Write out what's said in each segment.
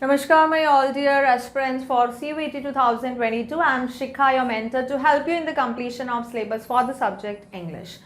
Namaskar, my all dear aspirants for CUET 2022. I am Shikha, your mentor, to help you in the completion of syllabus for the subject English.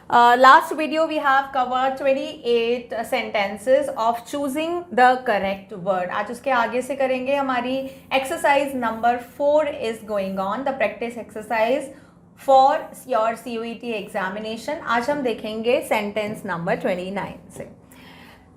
Last video we have covered 28 sentences of choosing the correct word. आज उसके आगे से करेंगे. हमारी exercise number 4 is going on, the practice exercise for your CUET examination. आज हम देखेंगे sentence number 29 से.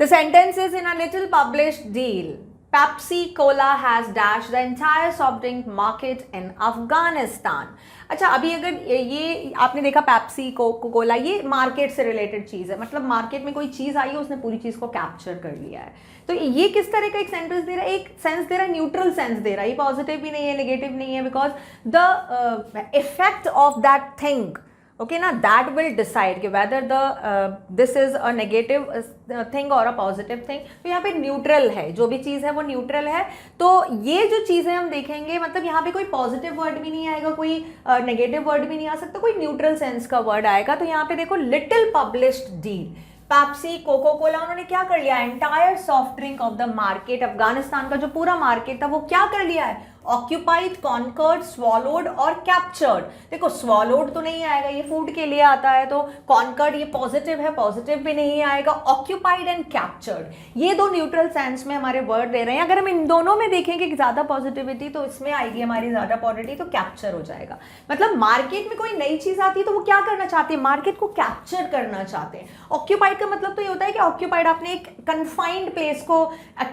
The sentence is in a little published deal. Pepsi Cola has dashed the entire soft drink market in Afghanistan. अच्छा, अभी अगर ये आपने देखा पेप्सी कोला, ये मार्केट से रिलेटेड चीज़ है, मतलब मार्केट में कोई चीज़ आई है, उसने पूरी चीज़ को कैप्चर कर लिया है. तो ये किस तरह का एक सेंटेंस दे रहा है? एक सेंस दे रहा है, न्यूट्रल सेंस दे रहा है. ये पॉजिटिव भी नहीं है, नेगेटिव नहीं है, because the effect of that thing, okay ना, that will decide कि whether this is a negative thing or a positive thing. तो यहाँ पे न्यूट्रल है, जो भी चीज़ है वो न्यूट्रल है. तो ये जो चीज़ें हम देखेंगे, मतलब यहाँ पे कोई पॉजिटिव वर्ड भी नहीं आएगा, कोई नेगेटिव वर्ड भी नहीं आ सकता, कोई न्यूट्रल सेंस का वर्ड आएगा. तो यहाँ पे देखो, little published deal, Pepsi Coca-Cola, उन्होंने क्या कर लिया? Entire soft drink of the market, Afghanistan का जो पूरा मार्केट था वो क्या कर लिया है? ऑक्यूपाइड, कॉन्कर्ड, स्वॉलोड और कैप्चर्ड. देखो, स्वॉलोड तो नहीं आएगा, ये फूड के लिए आता है. तो कॉन्कर्ड ये पॉजिटिव है, पॉजिटिव भी नहीं आएगा. ऑक्यूपाइड एंड कैप्चर्ड, ये दो न्यूट्रल सेंस में हमारे वर्ड दे रहे हैं. अगर हम इन दोनों में देखेंगे कि ज्यादा पॉजिटिविटी, तो इसमें आएगी हमारी ज्यादा पॉजिटिविटी, तो कैप्चर हो जाएगा. मतलब मार्केट में कोई नई चीज आती है तो वो क्या करना चाहते हैं? मार्केट को कैप्चर करना चाहते हैं. ऑक्यूपाइड का मतलब तो ये होता है कि ऑक्यूपाइड, आपने एक कन्फाइंड प्लेस को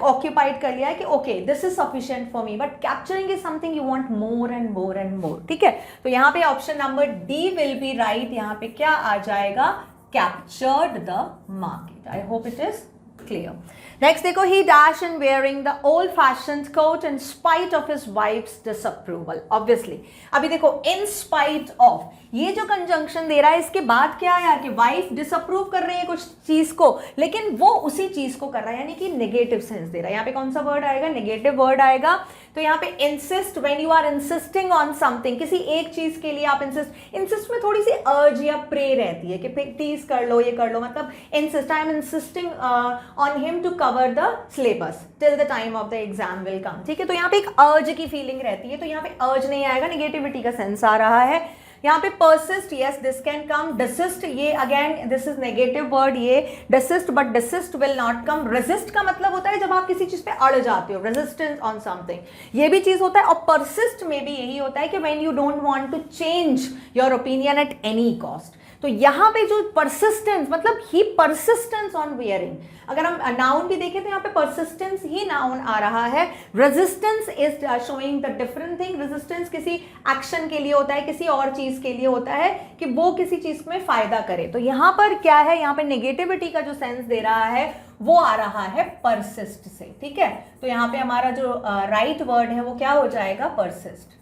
ऑक्यूपाइड कर लिया है कि okay this is sufficient for me, but capturing is something you want more and more and more. ठीक है, तो यहाँ पे option number D will be right. यहाँ पे क्या आ जाएगा? Captured the market. I hope it is clear. Next देखो, he dashed in wearing the old fashioned coat in spite of his wife's disapproval. Obviously अभी देखो, in spite of, ये जो conjunction दे रहा है, इसके बाद क्या है यार कि वाइफ डिसअप्रूव कर रही है कुछ चीज को, लेकिन वो उसी चीज को कर रहा है, यानी कि नेगेटिव सेंस दे रहा है. यहाँ पे कौन सा वर्ड आएगा? नेगेटिव वर्ड आएगा. तो यहाँ पे insist, when you are insisting on something, किसी एक चीज के लिए आप इंसिस्ट में थोड़ी सी अर्ज या प्रे रहती है कि प्लीज कर लो, ये कर लो. मतलब insist, I am insisting on him to cover the syllabus till the time of the exam will come. ठीक है, तो यहाँ पे एक अर्ज की फीलिंग रहती है, तो यहाँ पे अर्ज नहीं आएगा, नेगेटिविटी का सेंस आ रहा है. यहाँ पे persist, yes this can come. desist, ये again this is negative word, ये desist, but desist will not come. resist का मतलब होता है जब आप किसी चीज पे अड़ जाते हो, resistance on something, ये भी चीज होता है. और persist में भी यही होता है कि when you don't want to change your opinion at any cost. तो यहाँ पे जो persistence, मतलब ही persistence on wearing, अगर हम नाउन भी देखें तो यहाँ पे persistence ही नाउन आ रहा है. resistance is showing the different thing. resistance किसी एक्शन के लिए होता है, किसी और चीज के लिए होता है कि वो किसी चीज में फायदा करे. तो यहाँ पर क्या है? यहाँ पे नेगेटिविटी का जो सेंस दे रहा है वो आ रहा है persist से. ठीक है, तो यहाँ पे हमारा जो राइट वर्ड है वो क्या हो जाएगा? persist.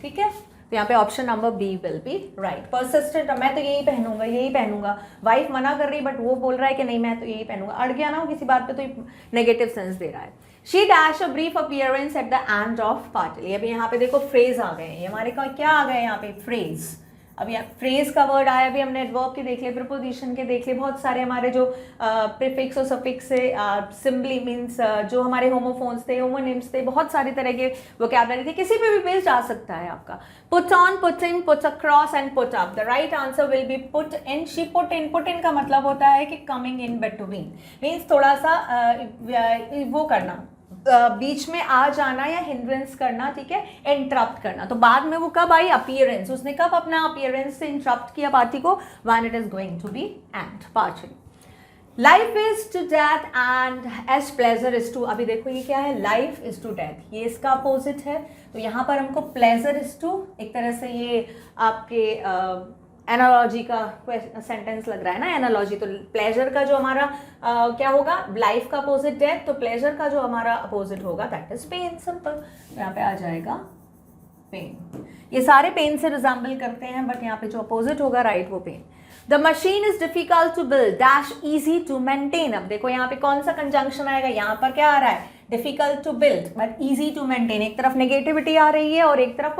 ठीक है, तो यहाँ पे option number B will be right. Persistent, मैं तो यही पहनूंगा, यही पहनूंगा. वाइफ मना कर रही, बट वो बोल रहा है कि नहीं मैं तो यही पहनूंगा. अड़ गया ना वो किसी बात पे, तो नेगेटिव सेंस दे रहा है. She dash a brief appearance at the end of party. अभी यहाँ पे देखो फ्रेज आ गए, ये हमारे का क्या आ गए यहाँ पे? फ्रेज. अभी फ्रेज का वर्ड आया, अभी हमने एडवर्ब के देख लिए, प्रीपोजिशन के देख लिए, बहुत सारे हमारे जो प्रीफिक्स और सफिक्स से, सिंबली मीन्स जो हमारे होमोफोन्स थे, होमोनिम्स थे, बहुत सारी तरह के वोकैबुलरी थे. किसी पे भी बेस जा सकता है आपका. Put on, put in, put across and put up. The right answer will be put in. She put in. Put in का मतलब होता है कि कमिंग इन बिटवीन, मीन्स थोड़ा सा वो करना, बीच में आ जाना या हिंड्रेंस करना. ठीक है, इंटरप्ट करना. तो बाद में वो कब आई? अपीयरेंस. उसने कब अपना अपीयरेंस से इंटरप्ट किया पार्टी को? When it is going to be and party. Life is to death and as pleasure is to. अभी देखो ये क्या है? लाइफ इज टू डेथ, ये इसका अपोजिट है. तो यहाँ पर हमको प्लेजर इज टू, एक तरह से ये आपके एनालॉजी का सेंटेंस लग रहा है ना, एनालॉजी. तो प्लेजर का जो हमारा क्या होगा? लाइफ का अपोजिट डेथ. तो प्लेजर का जो हमारा अपोजिट होगा दैट इज पेन. सिंपल. यहाँ पे आ जाएगा पेन. ये सारे पेन से रिजेंबल करते हैं, बट यहाँ पे जो अपोजिट होगा राइट, वो pain. The machine is difficult to build dash easy to maintain. अब देखो यहाँ पे कौन सा कंजंक्शन आएगा? यहाँ पर क्या आ रहा है? Difficult to build but easy to maintain. एक तरफ नेगेटिविटी आ रही है और एक तरफ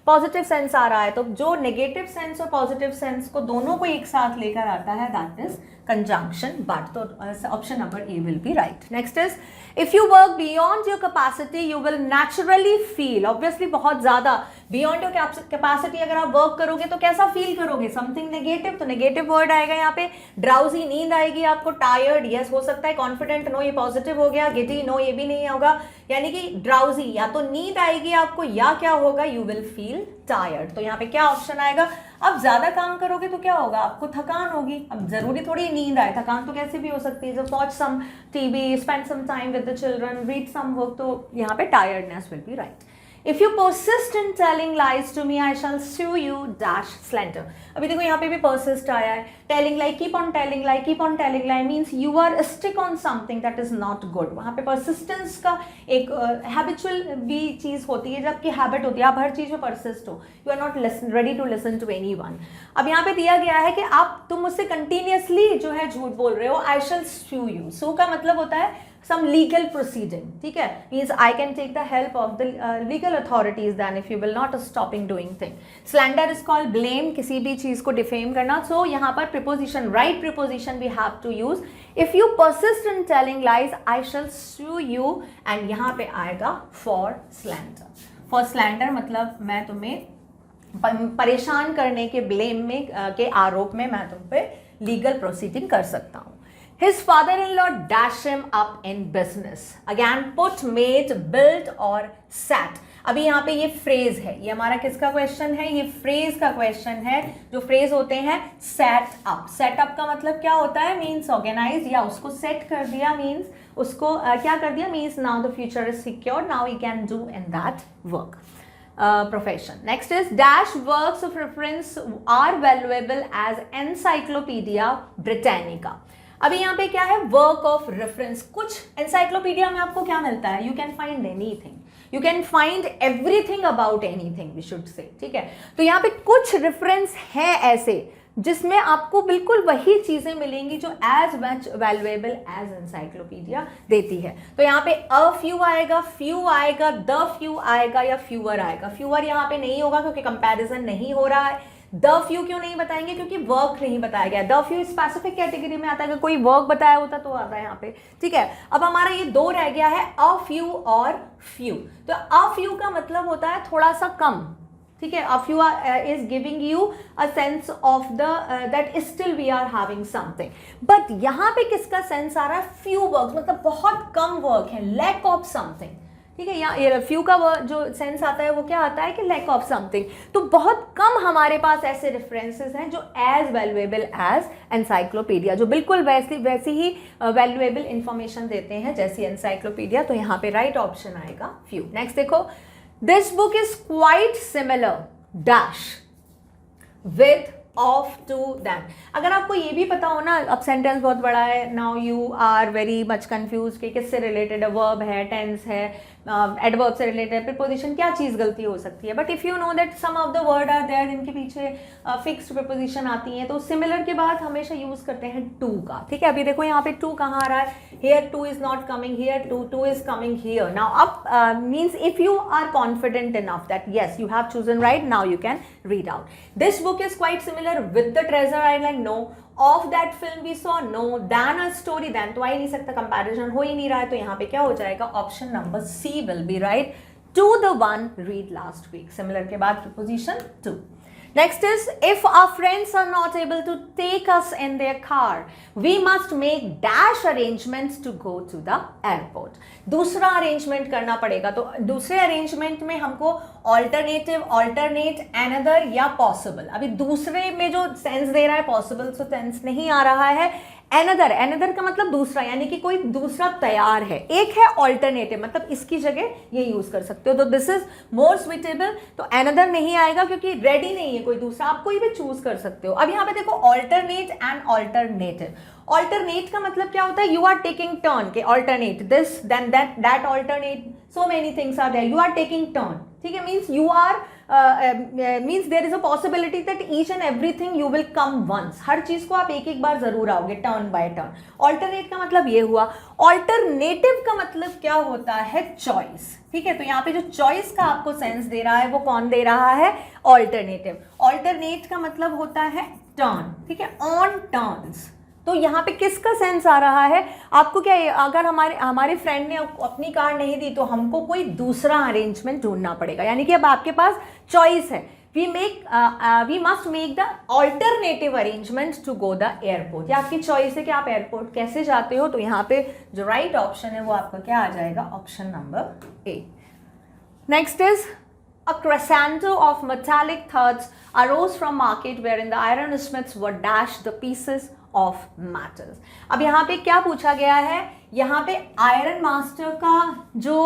पॉजिटिव सेंस आ रहा है, तो जो नेगेटिव सेंस और पॉजिटिव सेंस को दोनों को एक साथ लेकर आता है दैट इज conjunction but, तो option number A will be right. Next is if you work beyond your capacity you will naturally feel, obviously बहुत ज़्यादा beyond your capacity अगर आप वर्क करोगे तो कैसा फील करोगे, समथिंग नेगेटिव, तो नेगेटिव वर्ड आएगा यहाँ पे। ड्राउजी, नींद आएगी आपको, टायर्ड यस हो सकता है, कॉन्फिडेंट नो ये पॉजिटिव हो गया, गिडी नो ये भी नहीं होगा, यानी कि ड्राउजी या तो नींद आएगी आपको या क्या होगा यू विल फील टायर्ड। तो यहाँ पे क्या ऑप्शन आएगा, अब ज्यादा काम करोगे तो क्या होगा, आपको थकान होगी। अब जरूरी थोड़ी नींद आए, थकान तो कैसे भी हो सकती है, जब watch some TV, spend some time with the children, read some work, तो यहाँ पे tiredness will be right. If you persist in telling lies to me, I shall sue you dash slander. अभी देखो यहाँ पे भी persist आया है, telling lie, keep on telling lie, keep on telling lie means you are stick on something that is not good. वहाँ पे persistence का एक habitual भी चीज़ होती है, जबकि habit होती है, आप हर चीज़ में persist हो, you are not ready to listen to anyone. अब यहाँ पे दिया गया है कि तुम मुझसे continuously जो है झूठ बोल रहे हो, I shall sue you. sue का मतलब होता है some legal proceeding, ठीक है, means I can take the help of the legal authorities then if you will not stopping doing thing. Slander is called blame, किसी भी चीज़ को defame करना। so यहाँ पर preposition, right preposition we have to use. if you persist in telling lies I shall sue you, and यहाँ पे आएगा for slander. for slander मतलब मैं तुम्हें परेशान करने के blame में के आरोप में मैं तुम पे legal proceeding कर सकता हूँ। His father-in-law dashed him up in business. Again, put, made, built और sat. अभी यहाँ पे ये फ्रेज है, ये हमारा किसका क्वेश्चन है, ये फ्रेज का क्वेश्चन है। जो फ्रेज होते हैं सेट अप, सेट अप का मतलब क्या होता है, मीन्स ऑर्गेनाइज, या उसको सेट कर दिया, मीन्स उसको क्या कर दिया, means now the future is secure, now we can do in that work profession. Next is dash works of reference are valuable as Encyclopedia Britannica. अभी यहाँ पे क्या है, वर्क ऑफ रेफरेंस। कुछ एनसाइक्लोपीडिया में आपको क्या मिलता है, you can find anything, you can find everything about anything we should say, ठीक है। तो यहाँ पे कुछ रेफरेंस है ऐसे जिसमें आपको बिल्कुल वही चीजें मिलेंगी जो as much valuable as encyclopedia देती है। तो यहाँ पे अ फ्यू आएगा, फ्यू आएगा, द फ्यू आएगा या फ्यूअर आएगा। फ्यूअर यहाँ पे नहीं होगा क्योंकि कंपैरिजन नहीं हो रहा है। द फ्यू क्यों नहीं बताएंगे, क्योंकि वर्क नहीं बताया गया। द फ्यू स्पेसिफिक कैटेगरी में आता है, अगर कोई वर्क बताया होता तो आता है यहाँ पे, ठीक है। अब हमारा ये दो रह गया है, अ फ्यू और फ्यू। तो अ फ्यू का मतलब होता है थोड़ा सा कम, ठीक है। A few is giving you a sense of the that still we are having something, but यहाँ पे किसका सेंस आ रहा है, फ्यू वर्क, मतलब बहुत कम वर्क है, लैक ऑफ समथिंग, ठीक है। यहाँ फ्यू का जो सेंस आता है वो क्या आता है कि लैक ऑफ समथिंग। तो बहुत कम हमारे पास ऐसे रेफरेंसेस हैं जो एज वैल्यूएबल एज एनसाइक्लोपीडिया, जो बिल्कुल वैसी ही वैल्यूएबल इंफॉर्मेशन देते हैं जैसी एनसाइक्लोपीडिया। तो यहाँ पे राइट ऑप्शन आएगा फ्यू। नेक्स्ट देखो, this book is quite similar dash with of to than. अगर आपको ये भी पता हो ना, अब सेंटेंस बहुत बड़ा है, now you are very much confuse कि किससे रिलेटेड है, वर्ब है, टेंस है, एडवर्ब से रिलेटेड, प्रीपोजिशन, क्या चीज़ गलती हो सकती है। But if you know that some of the word are there जिनके पीछे फिक्स्ड प्रीपोजिशन आती हैं, तो सिमिलर के बाद हमेशा यूज़ करते हैं टू का, ठीक है। अभी देखो यहाँ पे टू कहाँ आ रहा है, here two is not coming here, two is coming here. Now अब means if you are confident enough that yes you have chosen right, now you can read out. This book is quite similar with the Treasure Island, no. Of that film we saw, no. Then a story, then तो आ ही नहीं सकता, comparison हो ही नहीं रहा है। तो यहाँ पे क्या हो जाएगा, option number C will be right, to the one read last week. Similar के बाद preposition to. Next is, if our friends are not able to take us in their car, we must make dash arrangements to go to the airport. दूसरा arrangement करना पड़ेगा। तो दूसरे arrangement में हमको alternative, alternate, another या possible. अभी दूसरे में जो सेंस दे रहा है पॉसिबल तो सेंस नहीं आ रहा है। एनदर, एनदर का मतलब दूसरा, यानी कि कोई दूसरा तैयार है। एक है ऑल्टरनेटिव, मतलब इसकी जगह ये यूज कर सकते हो, तो दिस इज मोर स्वीटेबल। तो एनदर नहीं आएगा क्योंकि रेडी नहीं है कोई दूसरा, आप कोई भी चूज कर सकते हो। अब यहाँ पे देखो, ऑल्टरनेट एंड ऑल्टरनेटिव। ऑल्टरनेट का मतलब क्या होता है, यू आर टेकिंग टर्न के alternate this then that alternate, so many things are there, you are taking turn, ठीक है। Means you are means there is a possibility that each and everything you will come once, हर चीज को आप एक एक बार जरूर आओगे, टर्न बाय टर्न। ऑल्टरनेट का मतलब ये हुआ। ऑल्टरनेटिव का मतलब क्या होता है? चॉइस, ठीक है। तो यहाँ पे जो चॉइस का आपको सेंस दे रहा है वो कौन दे रहा है? ऑल्टरनेटिव। ऑल्टरनेट का मतलब होता है टर्न, ठीक है, ऑन टर्न्स। तो यहाँ पे किसका सेंस आ रहा है आपको? क्या अगर हमारे फ्रेंड ने अपनी कार नहीं दी तो हमको कोई दूसरा अरेंजमेंट ढूंढना पड़ेगा, यानी कि अब आपके पास चॉइस है। We must make the alternative arrangement to go the airport. ये आपकी चॉइस है कि आप एयरपोर्ट कैसे जाते हो। तो यहाँ पे जो राइट ऑप्शन है वो आपका क्या आ जाएगा? Option number A. Next is a crescendo of metallic threads arose from market wherein the ironsmiths were dashed the pieces of metals। अब यहाँ पे क्या पूछा गया है? यहाँ पे आयरन मास्टर का जो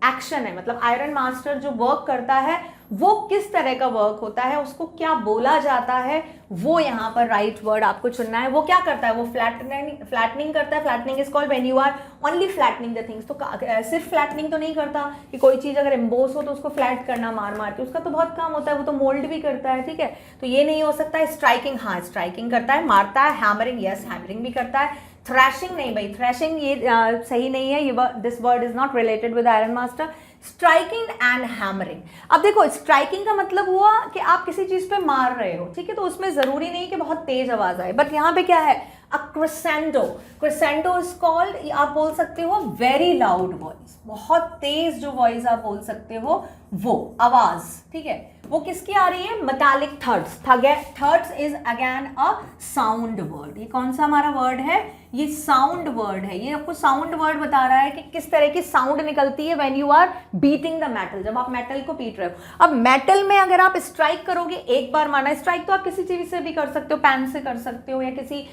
एक्शन है, मतलब आयरन मास्टर जो वर्क करता है वो किस तरह का वर्क होता है, उसको क्या बोला जाता है, वो यहाँ पर राइट वर्ड आपको चुनना है। वो क्या करता है? वो फ्लैटनिंग करता है। Flattening is called when you are only flattening the things. तो सिर्फ फ्लैटनिंग तो नहीं करता कि कोई चीज़ अगर एम्बोस हो तो उसको फ्लैट करना मार के, उसका तो बहुत काम होता है, वो तो मोल्ड भी करता है, ठीक है। तो ये नहीं हो सकता है। स्ट्राइकिंग, हाँ स्ट्राइकिंग करता है, मारता है। हैमरिंग, यस हैमरिंग भी करता है। थ्रैशिंग नहीं भाई, थ्रैशिंग ये सही नहीं है, ये this word is not related with iron master. Striking and hammering. अब देखो स्ट्राइकिंग का मतलब हुआ कि आप किसी चीज पे मार रहे हो, ठीक है, तो उसमें जरूरी नहीं कि बहुत तेज आवाज आए, बट यहाँ पे क्या है? अ क्रेसेंडो। क्रेसेंडो इज कॉल्ड, आप बोल सकते हो वेरी लाउड वॉइस, बहुत तेज जो वॉइस आप बोल सकते हो वो आवाज, ठीक है। वो किसकी आ रही है? Metallic thirds. Thirds is again a sound word. ये कौन सा हमारा वर्ड है? ये साउंड वर्ड है। ये आपको साउंड वर्ड बता रहा है कि किस तरह की साउंड निकलती है when you are beating the metal, जब आप मेटल को पीट रहे हो। अब मेटल में अगर आप स्ट्राइक करोगे, एक बार मारना, स्ट्राइक तो आप किसी चीज से भी कर सकते हो, पैन से कर सकते हो या किसी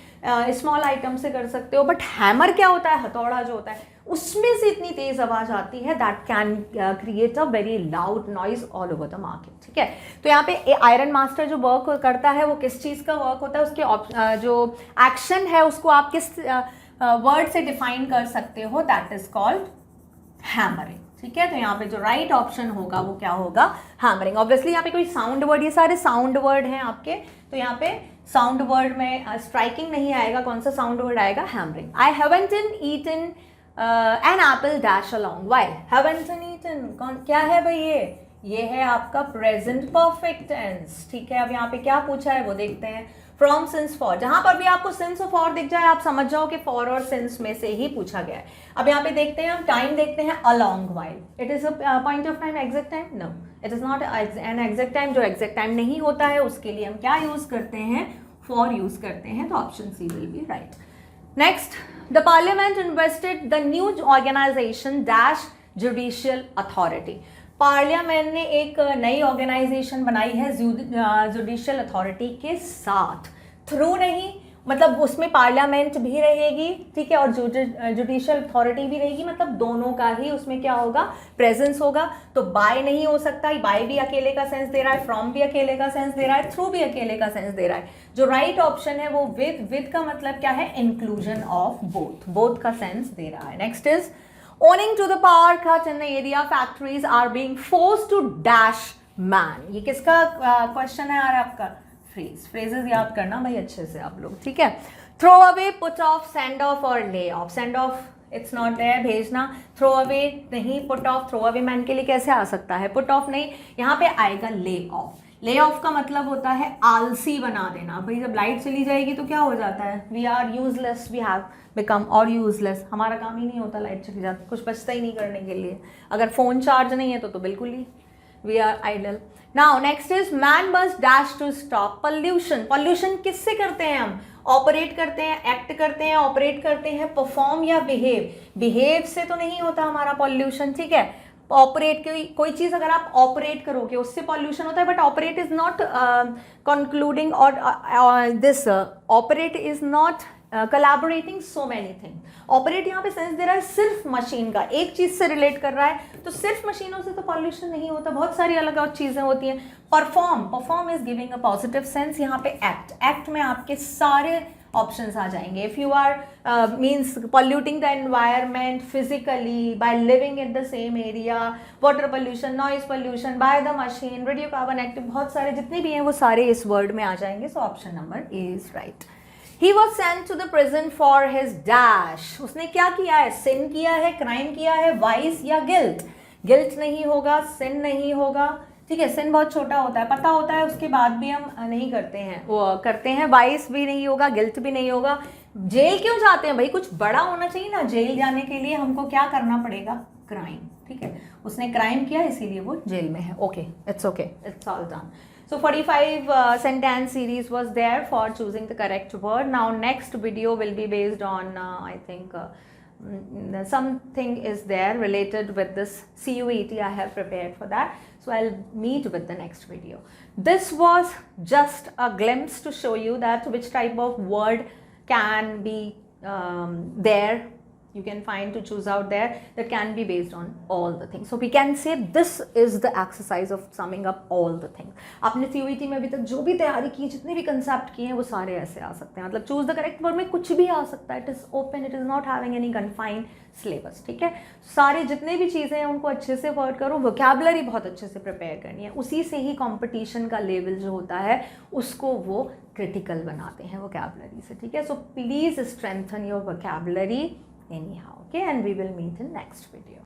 स्मॉल आइटम से कर सकते हो, बट हैमर क्या होता है? हथौड़ा जो होता है, उसमें से इतनी तेज आवाज आती है that can create a very loud noise all over the market, ठीक है। तो यहाँ पे आयरन मास्टर जो वर्क करता है वो किस चीज का वर्क होता है? उसके जो एक्शन है उसको आप किस वर्ड से डिफाइन कर सकते हो? दैट इज कॉल्ड हैमरिंग, ठीक है। तो यहाँ पे जो राइट ऑप्शन होगा वो क्या होगा? हैमरिंग। ऑब्वियसली यहाँ पे कोई साउंड वर्ड, ये सारे साउंड वर्ड हैं आपके, तो यहाँ पे साउंड वर्ड में स्ट्राइकिंग नहीं आएगा। कौन सा साउंड वर्ड आएगा? Hammering. I haven't eaten an apple dash along, why haven't eaten, कौन क्या है भाई? ये है आपका प्रेजेंट परफेक्ट टेंस, ठीक है। अब यहाँ पे क्या पूछा है वो देखते हैं। From, since, for. जहां पर भी आपको सिंस और फॉर दिख जाए आप समझ जाओ कि फॉर और सिंस में से ही पूछा गया है। अब यहाँ पे देखते हैं हम, टाइम देखते हैं, along, while. It is a point of time, exact time? No, it is not an exact time. जो एग्जैक्ट टाइम नहीं होता है उसके लिए हम क्या यूज करते हैं? फॉर यूज करते हैं। तो option C will be right. Next, the parliament invested the new organisation dash judicial authority. Parliament ने एक नई ऑर्गेनाइजेशन बनाई है जुडिशियल अथॉरिटी के साथ, थ्रू नहीं, मतलब उसमें पार्लियामेंट भी रहेगी, ठीक है, और जुडिशियल अथॉरिटी भी रहेगी, मतलब दोनों का ही उसमें क्या होगा? प्रेजेंस होगा। तो बाय नहीं हो सकता, बाय भी अकेले का सेंस दे रहा है, फ्रॉम भी अकेले का सेंस दे रहा है, थ्रू भी अकेले का सेंस दे रहा है। जो राइट ऑप्शन है वो विद का मतलब क्या है? इंक्लूजन ऑफ बोथ का सेंस दे रहा है। Next is, owning to the power cut in the area, factories are being forced to dash man। ये किसका क्वेश्चन है यार? आपका फ्रेजेस याद करना भाई अच्छे से आप लोग, ठीक है। Throw away, put off, send off और lay off. Send off it's not there, भेजना। थ्रो अवे नहीं, put off, throw away man के लिए कैसे आ सकता है? पुट ऑफ नहीं, यहाँ पे आएगा ले ऑफ। ले ऑफ का मतलब होता है आलसी बना देना। भाई जब लाइट चली जाएगी तो क्या हो जाता है? We are useless, we have become और यूजलेस। हमारा काम ही नहीं होता, लाइट चली जाती, कुछ बचता ही नहीं करने के लिए। अगर फोन चार्ज नहीं है तो बिल्कुल ही we are idle. Now next is, man must dash to stop pollution. Pollution किससे करते हैं हम? ऑपरेट करते हैं, एक्ट करते हैं, ऑपरेट करते हैं, परफॉर्म या बिहेव। बिहेव से तो नहीं होता हमारा पॉल्यूशन, ठीक है। ऑपरेट, कोई चीज अगर आप ऑपरेट करोगे उससे पॉल्यूशन होता है, but operate is not concluding और this operate is not collaborating so many things। Operate यहाँ पे सेंस दे रहा है सिर्फ मशीन का, एक चीज से रिलेट कर रहा है, तो सिर्फ मशीनों से तो पॉल्यूशन नहीं होता, बहुत सारी अलग अलग चीजें होती हैं। Perform is giving a positive sense. यहाँ पे एक्ट में आपके सारे ऑप्शंस आ जाएंगे. If you are means polluting the environment physically by living in the same area, water pollution, noise pollution, by the machine, radio carbon active, बहुत सारे जितने भी हैं वो सारे इस वर्ड में आ जाएंगे. So option number A is right. He was sent to the prison for his dash. उसने क्या किया है? sin किया है, crime किया है, vice या guilt. guilt नहीं होगा, sin नहीं होगा, ठीक है. sin बहुत छोटा होता है, पता होता है, उसके बाद भी हम नहीं करते हैं, वो करते हैं. vice भी नहीं होगा, guilt भी नहीं होगा. जेल क्यों जाते हैं भाई? कुछ बड़ा होना चाहिए ना. जेल जाने के लिए हमको क्या करना पड़ेगा? क्राइम, ठीक है. उसने क्राइम किया इसीलिए वो जेल में है. Okay, it's all done. So 45 sentence series was there for choosing the correct word. Now next video will be based on I think something is there related with this CUET. I have prepared for that. So I'll meet with the next video. This was just a glimpse to show you that which type of word can be there. You can find to choose out there that can be based on all the things. So we can say this is the exercise of summing up all the things. आपने CUET में अभी तक जो भी तैयारी की, जितने भी कंसेप्ट किए हैं, वो सारे ऐसे आ सकते हैं. मतलब चूज द करेक्ट वर्ड में कुछ भी आ सकता है. It is open, it is not having any confined syllabus, ठीक है. सारे जितने भी चीज़ें हैं उनको अच्छे से वर्ड करो. वोकैबुलरी बहुत अच्छे से प्रिपेयर करनी है. उसी से ही कंपटीशन का लेवल जो होता है उसको वो क्रिटिकल बनाते हैं वोकैबुलरी से, ठीक है. So please strengthen your vocabulary anyhow, okay, and we will meet in next video.